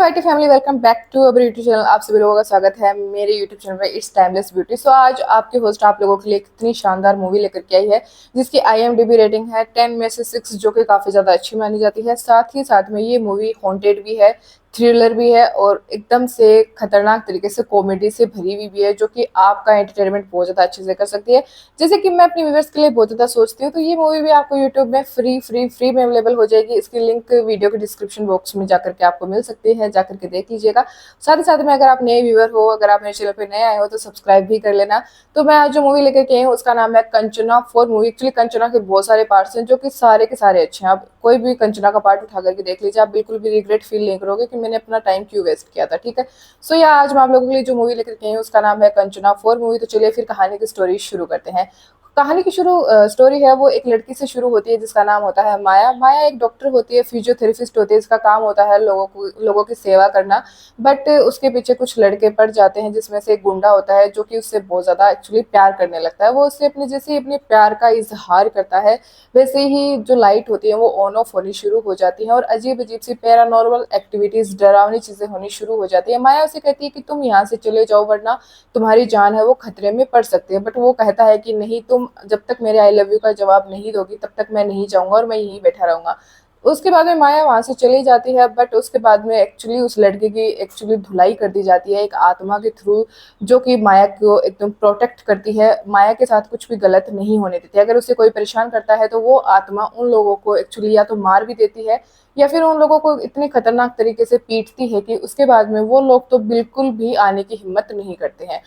YT family, welcome back to our YouTube channel. आप सभी लोगों का स्वागत है मेरे यूट्यूब चैनल पर इट्स टाइमलेस ब्यूटी। सो आज आपके होस्ट आप लोगों के लिए कितनी शानदार मूवी लेकर के आई है जिसकी IMDb रेटिंग है 10 में से 6, जो कि काफ़ी ज़्यादा अच्छी मानी जाती है। साथ ही साथ में ये मूवी हॉन्टेड भी है, थ्रिलर भी है और एकदम से खतरनाक तरीके से कॉमेडी से भरी हुई भी है, जो कि आपका एंटरटेनमेंट बहुत ज़्यादा अच्छे से कर सकती है। जैसे कि मैं अपनी व्यूअर्स के लिए बहुत ज़्यादा सोचती हूँ, तो ये मूवी भी आपको यूट्यूब में फ्री में अवेलेबल हो जाएगी। इसकी लिंक वीडियो के डिस्क्रिप्शन बॉक्स में जाकर के आपको मिल सकती है, जाकर के देख लीजिएगा। साथ ही साथ में अगर आप नए व्यूअर हो, अगर आप मेरे चैनल पे नए आए हो तो सब्सक्राइब भी कर लेना। तो मैं आज जो मूवी लेकर के आई हूँ उसका नाम है कंचना 4 मूवी। एक्चुअली कंचना के बहुत सारे पार्ट्स हैं जो कि सारे के सारे अच्छे हैं। आप कोई भी कंचना का पार्ट उठा करके देख लीजिए, आप बिल्कुल भी रिग्रेट फील नहीं करोगे कि मैंने अपना टाइम क्यों वेस्ट किया था। ठीक है, सो या आज मैं आप लोगों के लिए जो मूवी लेकर के आई हूँ उसका नाम है कंचना 4 मूवी। तो चलिए फिर कहानी की स्टोरी शुरू करते हैं। कहानी की स्टोरी है वो एक लड़की से शुरू होती है जिसका नाम होता है माया। माया एक डॉक्टर होती है, फिजियोथेरेपिस्ट होती है। इसका काम होता है लोगों की सेवा करना। बट उसके पीछे कुछ लड़के पड़ जाते हैं, जिसमें से एक गुंडा होता है जो कि उससे बहुत ज़्यादा एक्चुअली प्यार करने लगता है। वो उससे अपने जैसे ही अपने प्यार का इजहार करता है, वैसे ही जो लाइट होती है वो ऑन ऑफ होनी शुरू हो जाती है और अजीब अजीब सी पैरानॉर्मल एक्टिविटीज, डरावनी चीज़ें होनी शुरू हो जाती है। माया उसे कहती है कि तुम यहाँ से चले जाओ वरना तुम्हारी जान है वो खतरे में पड़ सकती है। बट वो कहता है कि नहीं, तुम जब तक मेरे आई लव यू का जवाब नहीं दोगी तब तक मैं नहीं जाऊंगा और मैं यहीं बैठा रहूंगा। उसके बाद में माया वहां से चली जाती है। बट उसके बाद में एक्चुअली उस लड़के की एक्चुअली धुलाई कर दी जाती है एक आत्मा के थ्रू, जो कि माया को एकदम प्रोटेक्ट करती है। माया के साथ कुछ भी गलत नहीं होने देती। अगर उसे कोई परेशान करता है तो वो आत्मा उन लोगों को एक्चुअली या तो मार भी देती है या फिर उन लोगों को इतने खतरनाक तरीके से पीटती है कि उसके बाद में वो लोग तो बिल्कुल भी आने की हिम्मत नहीं करते हैं।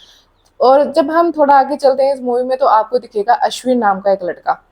और जब हम थोड़ा आगे चलते हैं इस मूवी में तो आपको दिखेगा अश्विन नाम का एक लड़का,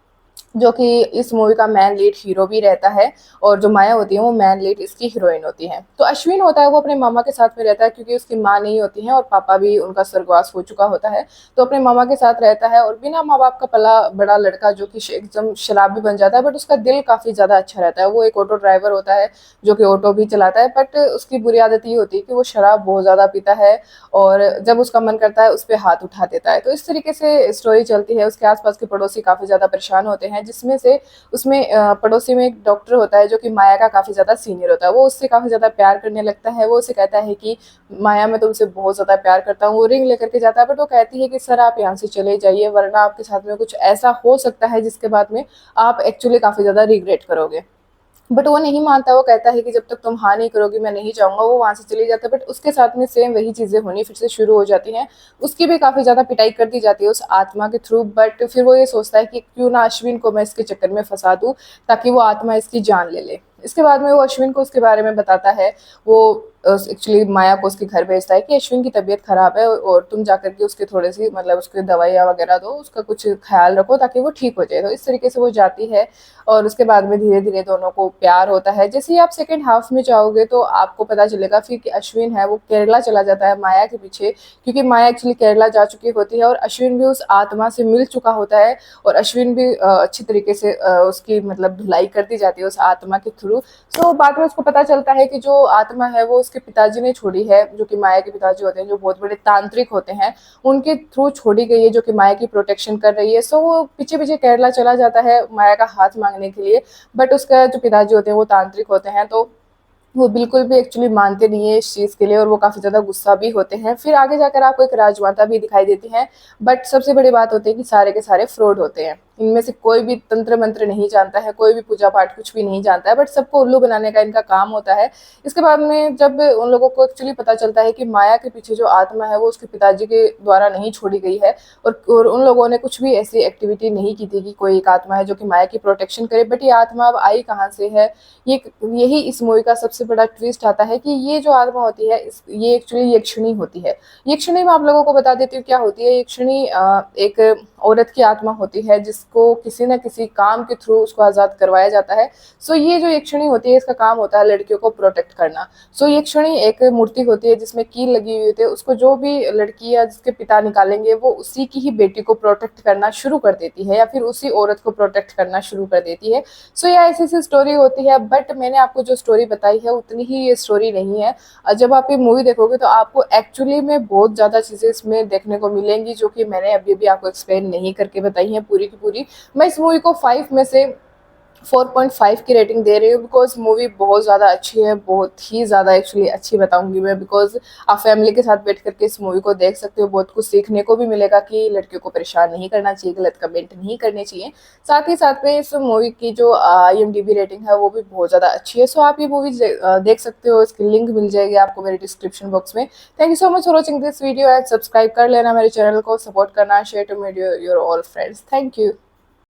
जो कि इस मूवी का मैन लीड हीरो भी रहता है। और जो माया होती है वो मैन लीड इसकी हीरोइन होती है। तो अश्विन होता है वो अपने मामा के साथ में रहता है, क्योंकि उसकी माँ नहीं होती है और पापा भी उनका स्वर्गवास हो चुका होता है। तो अपने मामा के साथ रहता है और बिना माँ बाप का पला बड़ा लड़का, जो कि एकदम शराबी बन जाता है। बट उसका दिल काफ़ी ज़्यादा अच्छा रहता है। वो एक ऑटो ड्राइवर होता है जो कि ऑटो भी चलाता है। बट उसकी बुरी आदत ये होती है कि वो शराब बहुत ज़्यादा पीता है और जब उसका मन करता है उस पर हाथ उठा देता है। तो इस तरीके से स्टोरी चलती है। उसके आसपास के पड़ोसी काफ़ी ज़्यादा परेशान होते हैं, जिसमें से उसमें पड़ोसी में एक डॉक्टर होता है जो कि माया का काफ़ी ज़्यादा सीनियर होता है। वो उससे काफ़ी ज़्यादा प्यार करने लगता है। वो उसे कहता है कि माया, मैं तुमसे बहुत ज़्यादा प्यार करता हूँ। वो रिंग लेकर के जाता है, बट वो कहती है कि सर आप यहाँ से चले जाइए वरना आपके साथ में कुछ ऐसा हो सकता है जिसके बाद में आप एक्चुअली काफ़ी ज़्यादा रिग्रेट करोगे। बट वो नहीं मानता। वो कहता है कि जब तक तुम हाँ नहीं करोगी मैं नहीं जाऊंगा। वो वहां से चली जाता है। बट उसके साथ में सेम वही चीजें होनी फिर से शुरू हो जाती हैं। उसकी भी काफी ज्यादा पिटाई कर दी जाती है उस आत्मा के थ्रू। बट फिर वो ये सोचता है कि क्यों ना अश्विन को मैं इसके चक्कर में फंसा दूं, ताकि वो आत्मा इसकी जान ले ले। इसके बाद में वो अश्विन को उसके बारे में बताता है। वो एक्चुअली माया को उसके घर भेजता है कि अश्विन की तबीयत खराब है और तुम जाकर के उसके थोड़े सी मतलब उसके दवाइयाँ वगैरह दो, उसका कुछ ख्याल रखो ताकि वो ठीक हो जाए। तो इस तरीके से वो जाती है और उसके बाद में धीरे धीरे दोनों को प्यार होता है। जैसे ही आप सेकेंड हाफ में जाओगे तो आपको पता चलेगा फिर कि अश्विन है वो केरला चला जाता है माया के पीछे, क्योंकि माया एक्चुअली केरला जा चुकी होती है और अश्विन भी उस आत्मा से मिल चुका होता है। और अश्विन भी अच्छी तरीके से उसकी मतलब धुलाई कर दी जाती है उस आत्मा के थ्रू। तो बाद में उसको पता चलता है कि जो आत्मा है वो उसके पिताजी ने छोड़ी है, जो कि माया के पिताजी होते हैं, जो बहुत बड़े तांत्रिक होते हैं, उनके थ्रू छोड़ी गई है, जो कि माया की प्रोटेक्शन कर रही है। सो वो पीछे पीछे केरला चला जाता है माया का हाथ मांगने के लिए। बट उसका जो पिताजी होते हैं वो तांत्रिक होते हैं, तो वो बिल्कुल भी एक्चुअली मानते नहीं है इस चीज़ के लिए और वो काफ़ी ज़्यादा गुस्सा भी होते हैं। फिर आगे जाकर आपको एक राजमाता भी दिखाई देती है। बट सबसे बड़ी बात होती है कि सारे के सारे फ्रॉड होते हैं। इनमें से कोई भी तंत्र मंत्र नहीं जानता है, कोई भी पूजा पाठ कुछ भी नहीं जानता है, बट सबको उल्लू बनाने का इनका काम होता है। इसके बाद में जब उन लोगों को एक्चुअली पता चलता है कि माया के पीछे जो आत्मा है वो उसके पिताजी के द्वारा नहीं छोड़ी गई है और उन लोगों ने कुछ भी ऐसी एक्टिविटी नहीं की थी कि कोई एक आत्मा है जो कि माया की प्रोटेक्शन करे। बट ये आत्मा अब आई कहाँ से है, ये यही इस मूवी का सबसे बड़ा ट्विस्ट आता है कि ये जो आत्मा होती है ये एक्चुअली यक्षिणी होती है। यक्षिणी में आप लोगों को बता देती हूँ क्या होती है। यक्षिणी एक औरत की आत्मा होती है जिसको किसी न किसी काम के थ्रू उसको आज़ाद करवाया जाता है। सो ये जो यक्षिणी होती है इसका काम होता है लड़कियों को प्रोटेक्ट करना। सो यक्षिणी एक मूर्ति होती है जिसमें कील लगी हुई होती है। उसको जो भी लड़की या जिसके पिता निकालेंगे वो उसी की ही बेटी को प्रोटेक्ट करना शुरू कर देती है या फिर उसी औरत को प्रोटेक्ट करना शुरू कर देती है। सो यह ऐसी सी स्टोरी होती है। बट मैंने आपको जो स्टोरी बताई है उतनी ही ये स्टोरी नहीं है। जब आप ये मूवी देखोगे तो आपको एक्चुअली में बहुत ज़्यादा चीज़ें इसमें देखने को मिलेंगी, जो कि मैंने अभी भी आपको एक्सप्लेन नहीं करके बताई हैं पूरी की पूरी। मैं इस मूवी को 5 में से 4.5 की रेटिंग दे रही हूँ बिकॉज मूवी बहुत ज़्यादा अच्छी है, बहुत ही ज़्यादा एक्चुअली अच्छी बताऊंगी मैं। बिकॉज आप फैमिली के साथ बैठ करके इस मूवी को देख सकते हो, बहुत कुछ सीखने को भी मिलेगा कि लड़कियों को परेशान नहीं करना चाहिए, गलत कमेंट नहीं करने चाहिए। साथ ही साथ में इस मूवी की जो IMDb रेटिंग है वो भी बहुत ज़्यादा अच्छी है। सो आप ये मूवी देख सकते हो, इसकी लिंक मिल जाएगी आपको मेरे डिस्क्रिप्शन बॉक्स में। Thank you so much for watching this video and subscribe कर लेना मेरे चैनल को, सपोर्ट करना, share to video your all friends. Thank you.